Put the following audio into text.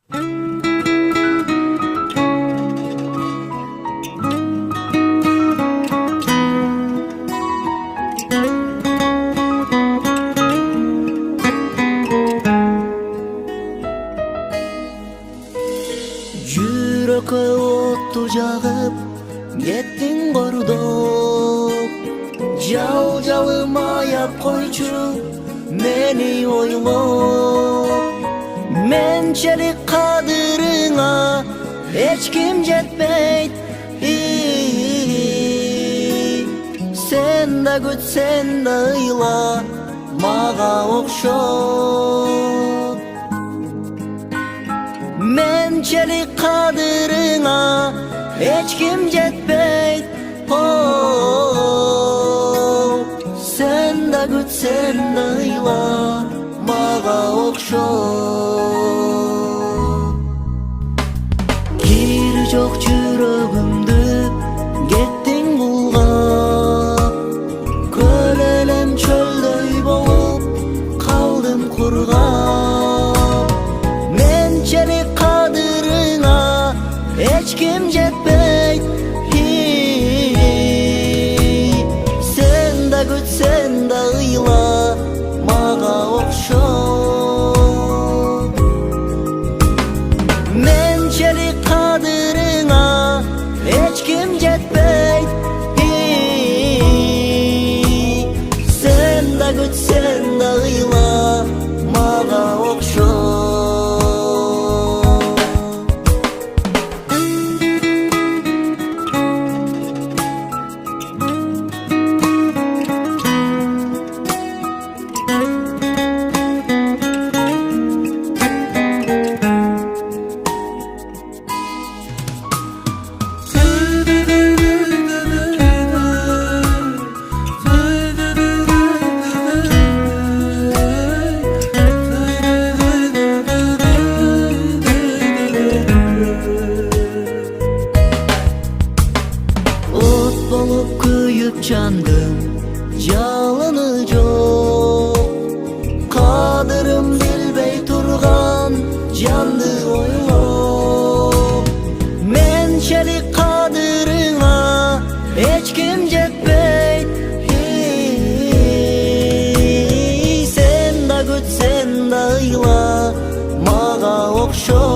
Yürekке ottu jagıp kettin kordoп, Жал-жалым аяп койчу мени ойлоп. Менчелик кадырыңа эч ким жетпейт. Сен да күтсең да ыйла мага окшоп. Менчелик кадырыңа эч ким жетпейт. Sen de gütsen de ıyla mağa okşop. Kiri çok жүрөгүмдү кеттиң булгап, көлелем чөлдөй болуп калдым кургап. Менчелик кадырыңа эч ким жетпейт. Sen de ıyla mağa okşop. Mençelik kadırına hiç kim jetpeyt. Sen de gütsen de ıyla mağa okşop. Bolup kuyup candım, жалыны жок. Кадырым билбей турган жанды ойлоп. Менчелик кадырыңа эч ким жетпейт. Sen de gütsen de ıyla mağa окшоп.